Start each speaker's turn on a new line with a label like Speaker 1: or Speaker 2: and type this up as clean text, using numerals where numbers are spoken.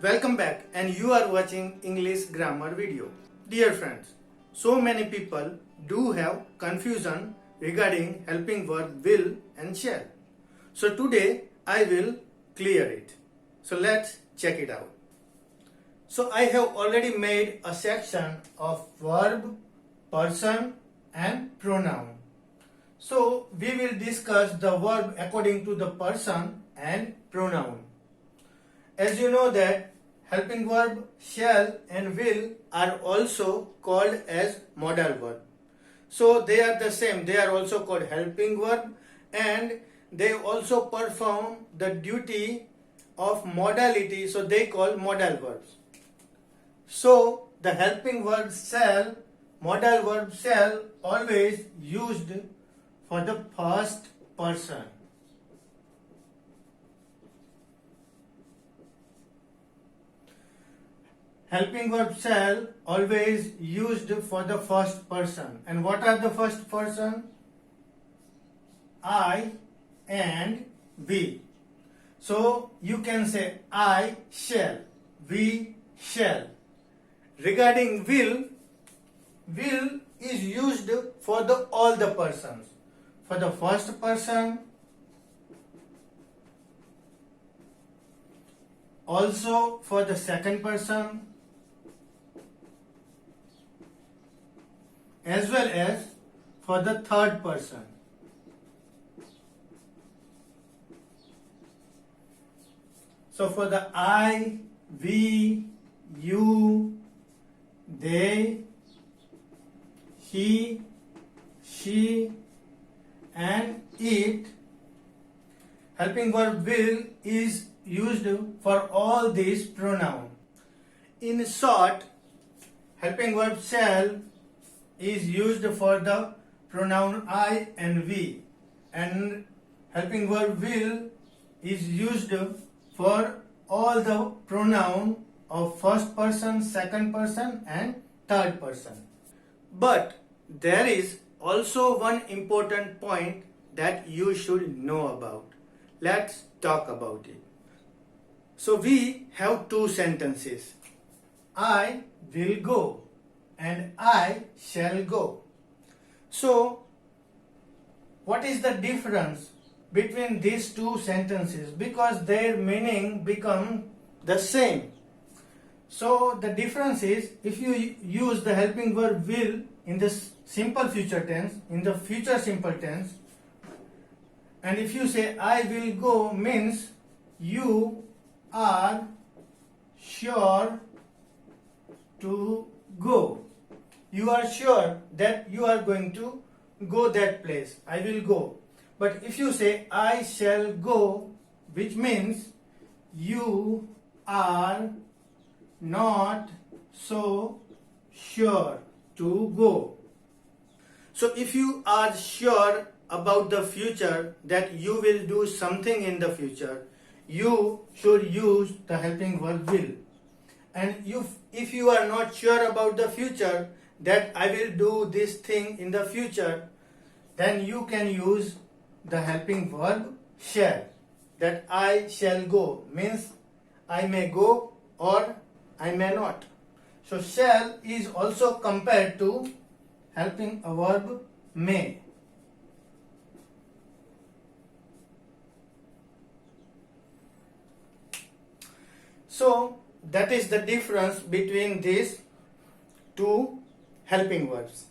Speaker 1: Welcome back, and you are watching English grammar video. Dear friends, so many people do have confusion regarding helping verb will and shall. So today I will clear it. So let's check it out. So I have already made a section of verb, person and pronoun. So we will discuss the verb according to the person and pronoun. As you know that helping verb shall and will are also called as modal verb. So they are the same. They are also called helping verb and they also perform the duty of modality. So they call modal verbs. So the helping verb shall, modal verb shall always used for the first person. Helping verb shall always used for the first person. And what are the first person? I and we. So you can say I shall, we shall. Regarding will is used for all the persons. For the first person, also for the second person, as well as for the third person. So for the I, we, you, they, he, she and it, helping verb will is used for all these pronouns. In short, helping verb shall is used for the pronoun I and we, and helping verb will is used for all the pronoun of first person, second person and third person. But there is also one important point that you should know about. Let's talk about it. So we have two sentences. I will go and I shall go. So what is the difference between these two sentences? Because their meaning become the same. So the difference is, if you use the helping verb will in the simple future tense, in the future simple tense, and if you say I will go, means you are sure to go. You are sure that you are going to go that place. I will go. But if you say I shall go, which means you are not so sure to go. So if you are sure about the future, that you will do something in the future, you should use the helping verb will. And if you are not sure about the future, that I will do this thing in the future, then you can use the helping verb shall. That I shall go means I may go or I may not. So shall is also compared to helping a verb may. So that is the difference between these two helping verbs.